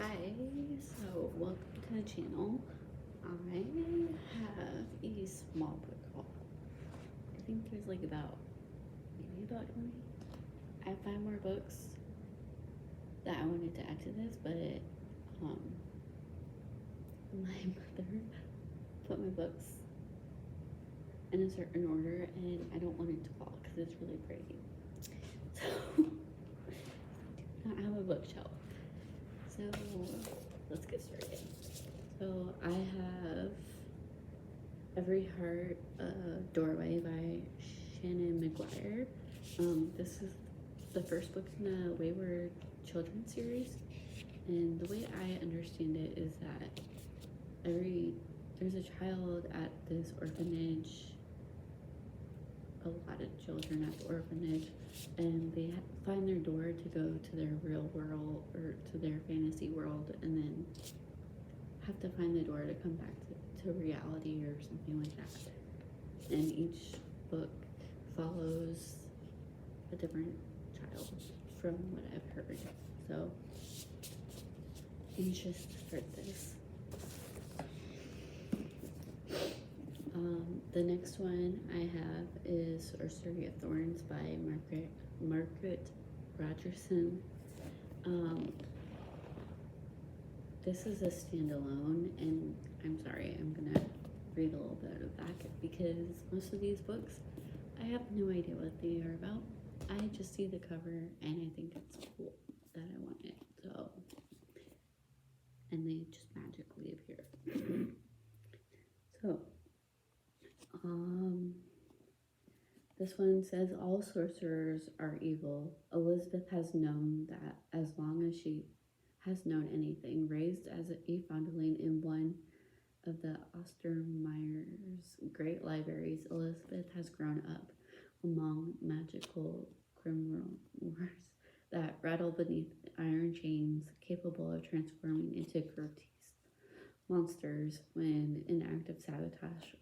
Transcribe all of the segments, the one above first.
Hi, so welcome to the channel. I have a small book haul. I think there's like maybe about 20. I have 5 more books that I wanted to add to this, but um, my mother put my books in a certain order and I don't want it to fall because it's really pretty. So, I do not have a bookshelf. So, let's get started. So, I have Every Heart Doorway by Shannon McGuire. This is the first book in the Wayward Children series, and the way I understand it is that there's a child at this orphanage, a lot of children at the orphanage, and they find their door to go to their real world or to their fantasy world, and then have to find the door to come back to reality or something like that. And each book follows a different child from what I've heard. So, anxious to start this. The next one I have is Sorcery of Thorns by Margaret Rogerson. This is a standalone, and I'm sorry, I'm gonna read a little bit of the back because most of these books, I have no idea what they are about. I just see the cover and I think it's cool that I want it, so, and they just magically appear. So, this one says, all sorcerers are evil. Elizabeth has known that as long as she has known anything. Raised as a foundling in one of the Ostermeyer's great libraries, Elizabeth has grown up among magical grimoires that rattle beneath iron chains, capable of transforming into grotesque monsters when an act of sabotage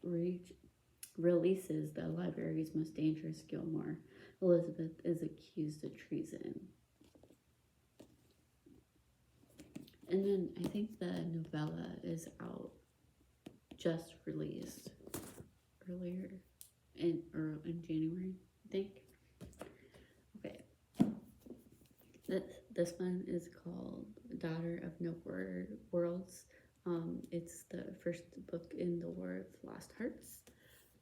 releases the library's most dangerous Gilmore. Elizabeth is accused of treason. And then I think the novella is out, just released earlier in January, I think. Okay. This one is called Daughter of No Worlds. It's the first book in the War of Lost Hearts.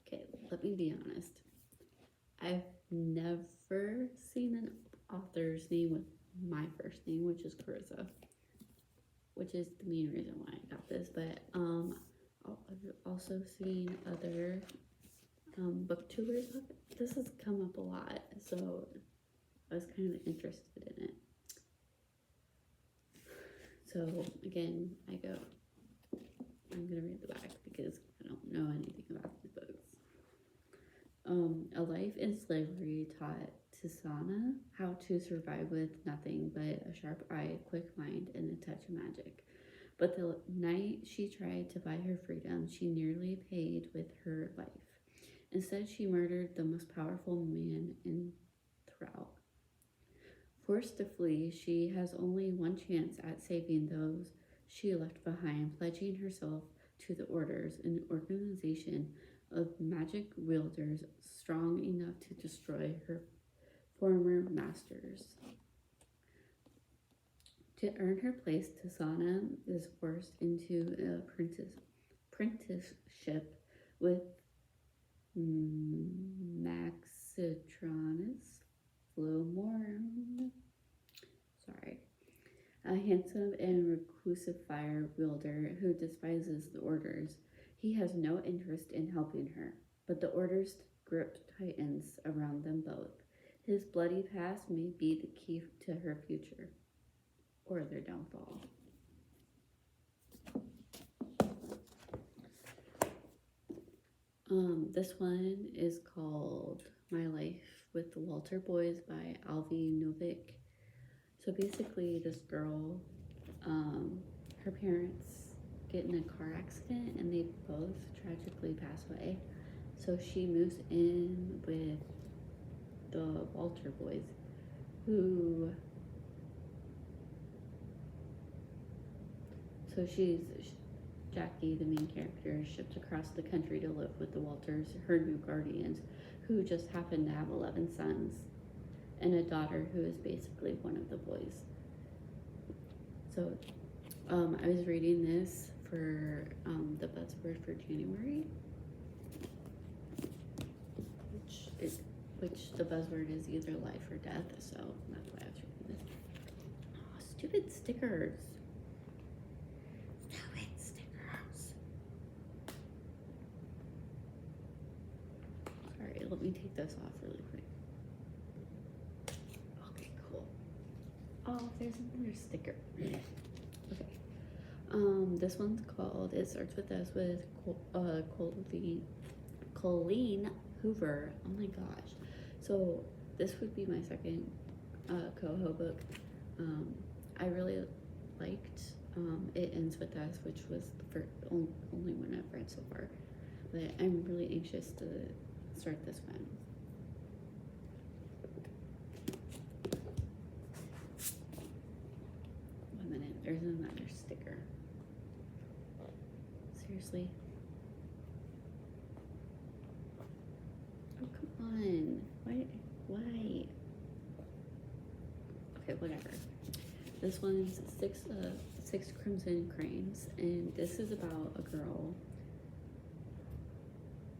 Okay, let me be honest. I've never seen an author's name with my first name, which is Carissa, which is the main reason why I got this. But I've also seen other booktubers. This has come up a lot, so I was kind of interested in it. So again, I'm gonna read the back because I don't know anything about these books. A life in slavery taught Tisana how to survive with nothing but a sharp eye, a quick mind, and a touch of magic. But the night she tried to buy her freedom, she nearly paid with her life. Instead, she murdered the most powerful man in Thrall. Forced to flee, she has only one chance at saving those she left behind, pledging herself to the Orders, an organization of magic wielders strong enough to destroy her former masters. To earn her place, Tisana is forced into an apprenticeship with Maxitronus Flowmorn. Sorry. A handsome and reclusive fire wielder who despises the Orders. He has no interest in helping her, but the Orders' grip tightens around them both. His bloody past may be the key to her future, or their downfall. This one is called My Life with the Walter Boys by Alvi Novik. So basically, this girl, her parents get in a car accident and they both tragically pass away. So she moves in with the Walter Boys, who So Jackie, the main character, is shipped across the country to live with the Walters, her new guardians, who just happen to have 11 sons and a daughter who is basically one of the boys. So I was reading this for the buzzword for January, which the buzzword is either life or death, so that's why I was reading this. Oh, stupid stickers. Stupid stickers. Sorry, let me take this off really quick. Okay, cool. Oh, there's another sticker. Okay. This one's called, it starts with S with Colleen Hoover. Oh my gosh. So this would be my second Coho book. I really liked It Ends With Us, which was the only one I've read so far. But I'm really anxious to start this one. One minute, there's another sticker. Seriously? Oh, come on. Why? Okay, whatever. This one's six Crimson Cranes, and this is about a girl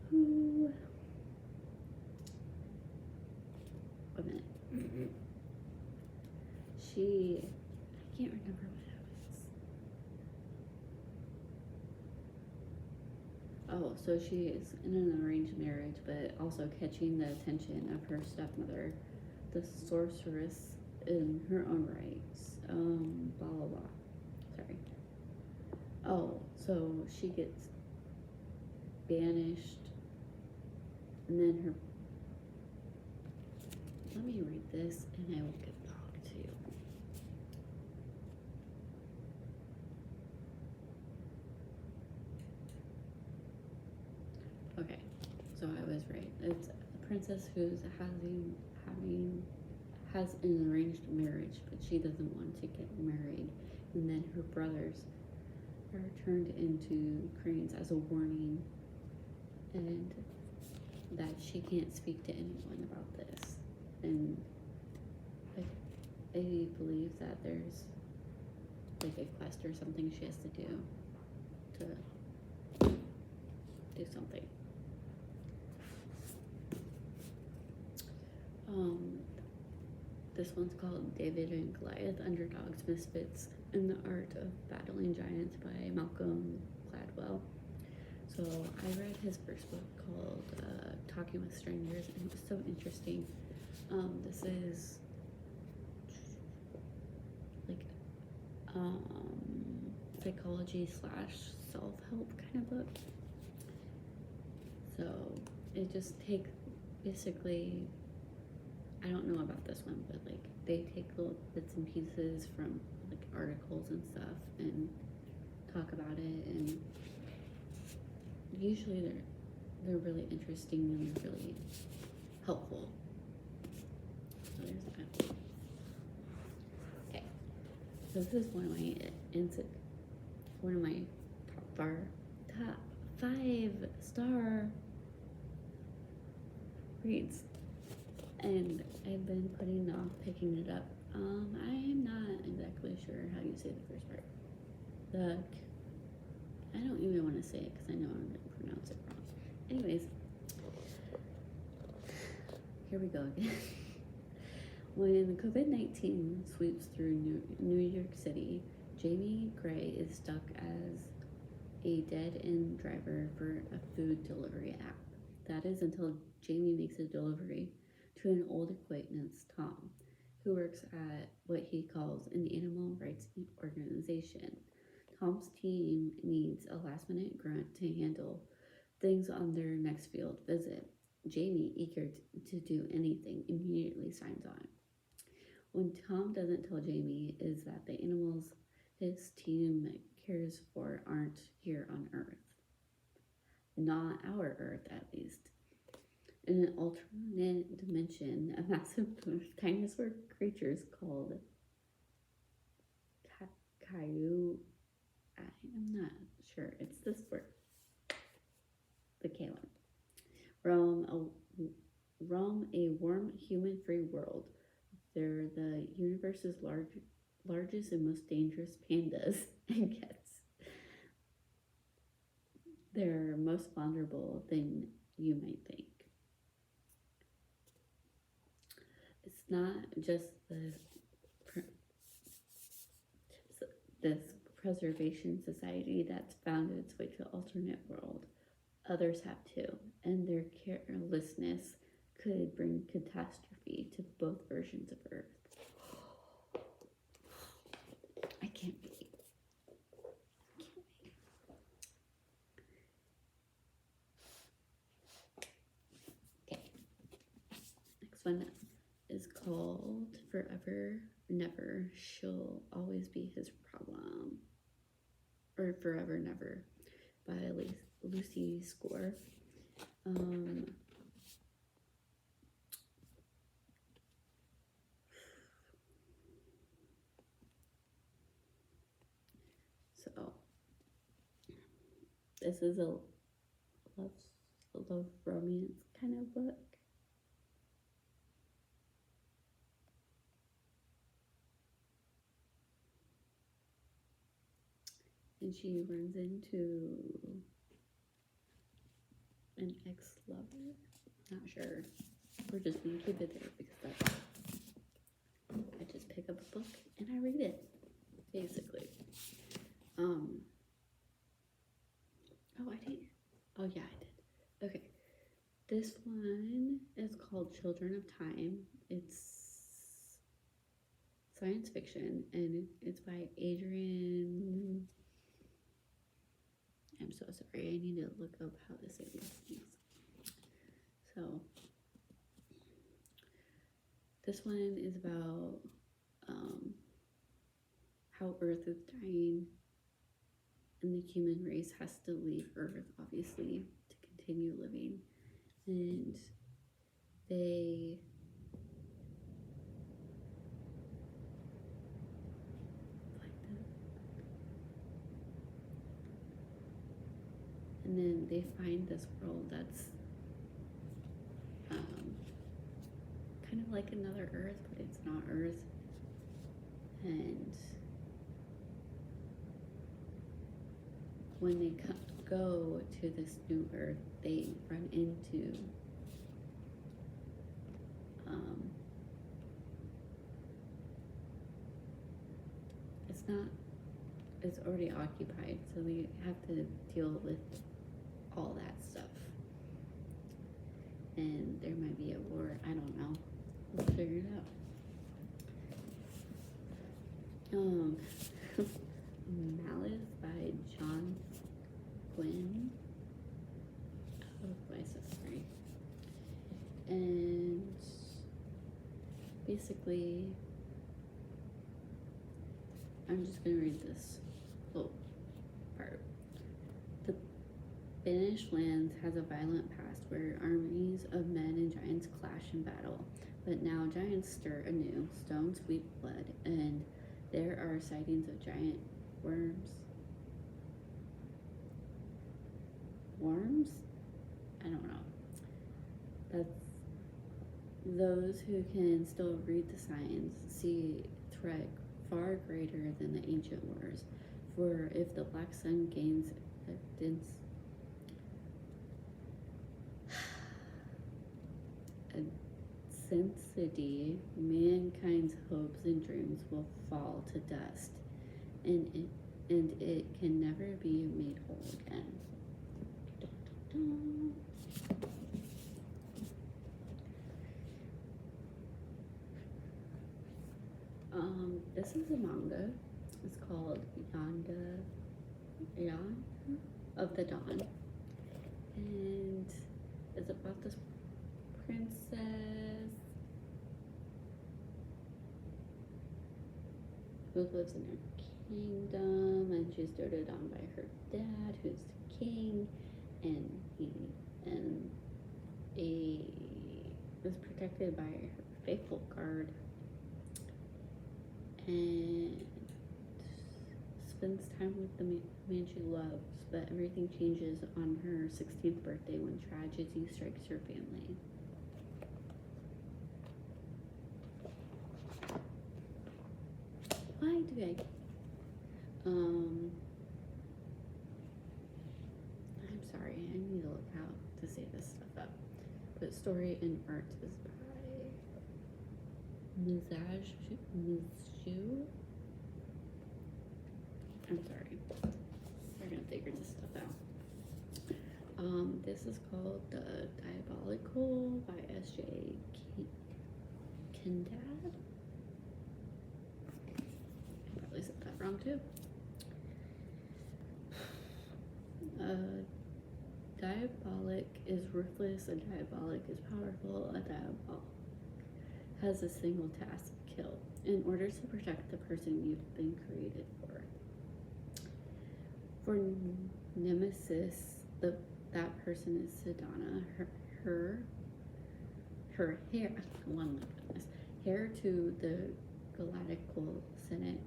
who... Wait a minute. I can't remember what it was. Oh, so she is in an arranged marriage, but also catching the attention of her stepmother, the sorceress in her own rights. Blah, blah, blah. Sorry. Oh, so she gets banished, and then her... Let me read this, and I will get back to you. Okay, so I was right. It's a princess who's has an arranged marriage, but she doesn't want to get married, and then her brothers are turned into cranes as a warning, and that she can't speak to anyone about this. And I believe that there's like a quest or something she has to do something. This one's called David and Goliath, Underdogs, Misfits, and the Art of Battling Giants by Malcolm Gladwell. So I read his first book called Talking with Strangers, and it was so interesting. This is like psychology / self-help kind of book. So it just takes basically, I don't know about this one, but like they take little bits and pieces from like articles and stuff and talk about it, and usually they're really interesting and really helpful. So there's that. Okay, so this is one of my top 5-star reads, and I've been putting off picking it up. I'm not exactly sure how you say the first part. I don't even want to say it because I know I'm going to pronounce it wrong. Anyways, here we go again. When COVID-19 sweeps through New York City, Jamie Gray is stuck as a dead-end driver for a food delivery app. That is until Jamie makes a delivery to an old acquaintance, Tom, who works at what he calls an animal rights organization. Tom's team needs a last-minute grunt to handle things on their next field visit. Jamie, eager to do anything, immediately signs on. When Tom doesn't tell Jamie is that the animals his team cares for aren't here on Earth. Not our Earth, at least. In an alternate dimension, a massive dinosaur creatures called Caillou I'm not sure. It's this word. The K one. Roam a warm, human-free world. They're the universe's largest and most dangerous pandas and cats. They're most vulnerable than you might think. It's not just this preservation society that's found its way to the alternate world. Others have too, and their carelessness could bring catastrophe to both versions of Earth. I can't wait. Okay. Next one is called Forever Never. She'll Always Be His Problem. Or Forever Never by Lucy Score. So this is a love romance kind of book. And she runs into an ex-lover. Not sure. We're just gonna keep it there because that's I just pick up a book and I read it, basically. Oh, I did. Oh, yeah, I did. Okay. This one is called Children of Time. It's science fiction and it's by Adrian. I'm so sorry. I need to look up how to say these things. So, this one is about how Earth is dying and the human race has to leave Earth, obviously, to continue living. And they and then they find this world that's kind of like another Earth, but it's not Earth. And when they go to this new Earth, they run into it's already occupied, so they have to deal with all that stuff. And there might be a war, I don't know. We'll figure it out. Malice by John Gwynne. Oh, my sorry. And basically, I'm just gonna read this little part. The Banished Lands has a violent past where armies of men and giants clash in battle. But now giants stir anew, stones weep blood, and there are sightings of giant worms. Worms? I don't know. That's those who can still read the signs see threat far greater than the ancient wars. For if the black sun gains intensity, mankind's hopes and dreams will fall to dust, and it can never be made whole again. Dun, dun, dun. This is a manga. It's called Yanda of the Dawn, and it's about this princess who lives in her kingdom, and she's doted on by her dad, who's the king, and he is protected by her faithful guard. And spends time with the man she loves, but everything changes on her 16th birthday when tragedy strikes her family. Why do I? I'm sorry, I need to look how to say this stuff up. But story and art is by Mizaju. I'm sorry. We're gonna figure this stuff out. This is called The Diabolical by S.J. Kendad. I probably said that wrong too. Diabolic is ruthless, a diabolic is powerful, a diabolic has a single task: kill, in order to protect the person you've been created for. For Nemesis, that person is Sedana. Her heir, heir to the Galactical Senate.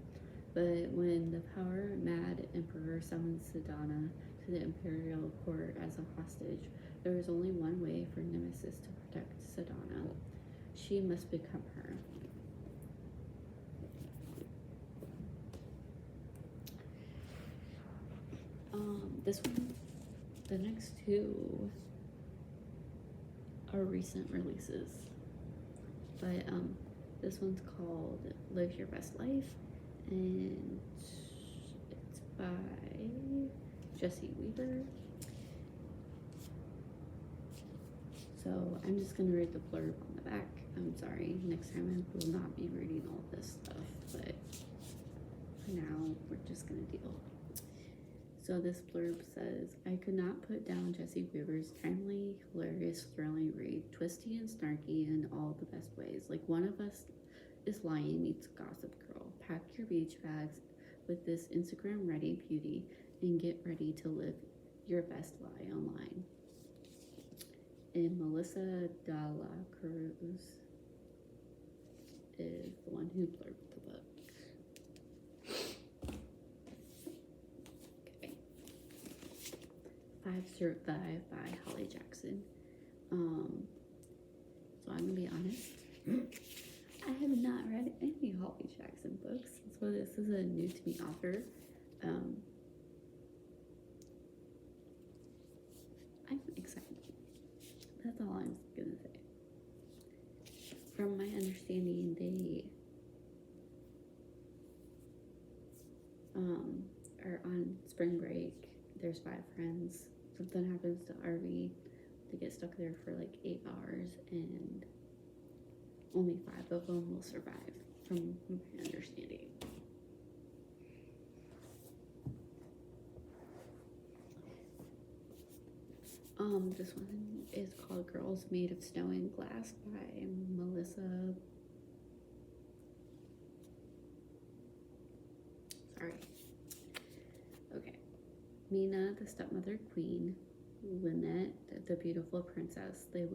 But when the power-mad Emperor summons Sedana to the Imperial Court as a hostage, there is only one way for Nemesis to protect Sedana. She must become her. This one, the next two are recent releases. But this one's called Live Your Best Life, and it's by Jesse Weaver. So I'm just gonna read the blurb on the back. I'm sorry, next time I will not be reading all this stuff, but for now, we're just gonna deal. So this blurb says, I could not put down Jesse Weaver's timely, hilarious, thrilling read, twisty and snarky in all the best ways. Like One of Us is Lying meets Gossip Girl. Pack your beach bags with this Instagram-ready beauty and get ready to live your best lie online. And Melissa De La Cruz is the one who blurbed the book. Okay. Five Survive by Holly Jackson. So I'm gonna be honest. I have not read any Holly Jackson books, so this is a new to me author. I'm excited. That's all I'm gonna say. From my understanding, they are on spring break. There's 5 friends. Something happens to RV. They get stuck there for like 8 hours, and only 5 of them will survive, from my understanding. This one is called Girls Made of Snow and Glass by Melissa. Sorry. Okay. Mina, the stepmother queen, Lynette, the beautiful princess. They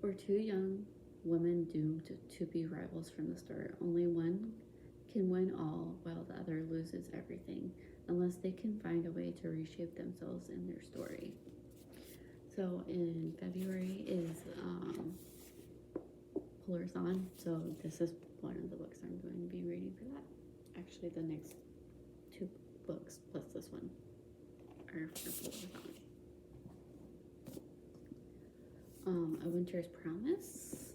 were 2 young women doomed to be rivals from the start. Only one can win all, while the other loses everything, unless they can find a way to reshape themselves in their story. So in February is Polarizon, so this is one of the books I'm going to be reading for that. Actually, the next 2 books plus this one are for Polarizon. A Winter's Promise.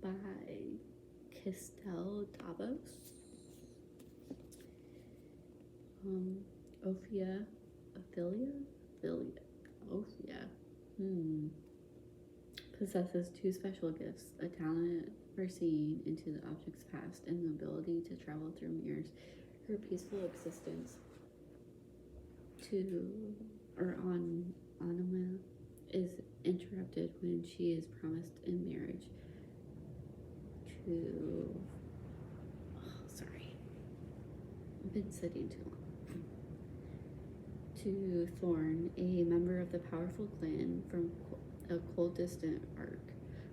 By Kistel Davos. Ophia possesses 2 special gifts: a talent for seeing into the object's past and the ability to travel through mirrors. Her peaceful existence on Anima is interrupted when she is promised in marriage to I've been sitting too long. To Thorn, a member of the powerful clan from a cold, distant arc.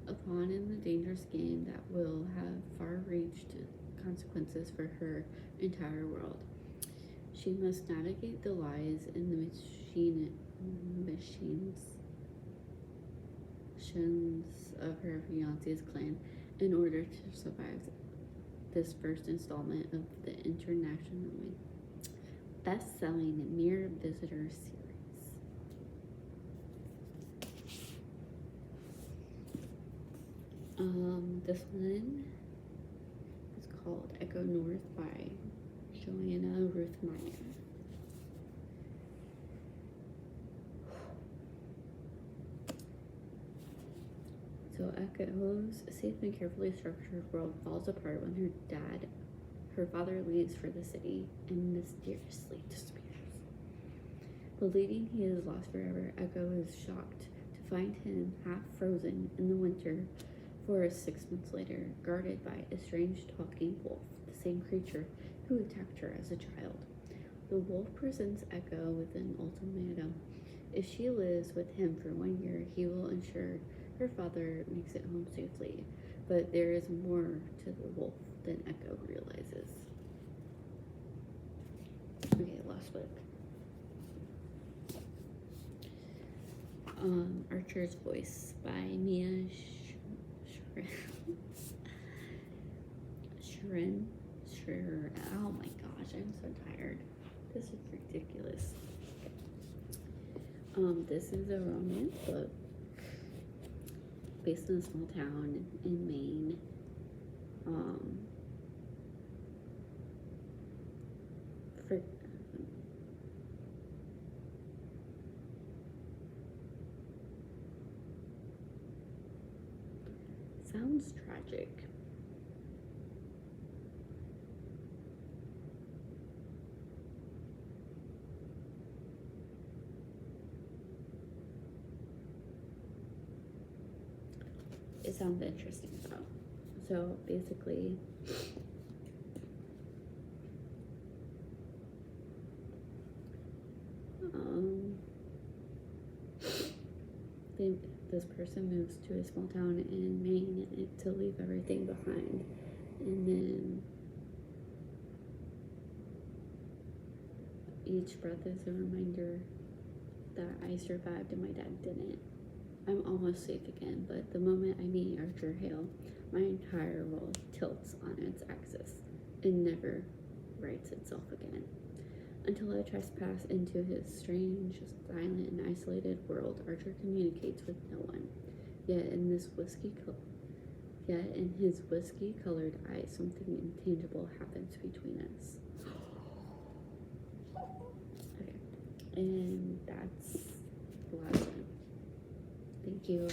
A upon in the dangerous game that will have far-reached consequences for her entire world. She must navigate the lies and the machines of her fiance's clan in order to survive this first installment of the internationally best-selling Mere Visitor series. This one is called Echo North by Joanna Ruth Meyer. So Echo's safe and carefully structured world falls apart when her father leaves for the city and mysteriously disappears. Believing he is lost forever, Echo is shocked to find him half frozen in the winter forest 6 months later, guarded by a strange talking wolf, the same creature who attacked her as a child. The wolf presents Echo with an ultimatum. If she lives with him for 1 year, he will ensure her father makes it home safely. But there is more to the wolf than Echo realizes. Okay, last book. Archer's Voice by Mia Sharon. Oh my gosh, I'm so tired. This is ridiculous. This is a romance book based in a small town in Maine. Sounds tragic. It sounds interesting though. So basically, this person moves to a small town in Maine to leave everything behind, and then each breath is a reminder that I survived and my dad didn't. I'm almost safe again, but the moment I meet Archer Hale, my entire world tilts on its axis. It never rights itself again. Until I trespass into his strange, silent, and isolated world, Archer communicates with no one. Yet in his whiskey-colored eyes, something intangible happens between us. Okay, and that's the last one. Thank you.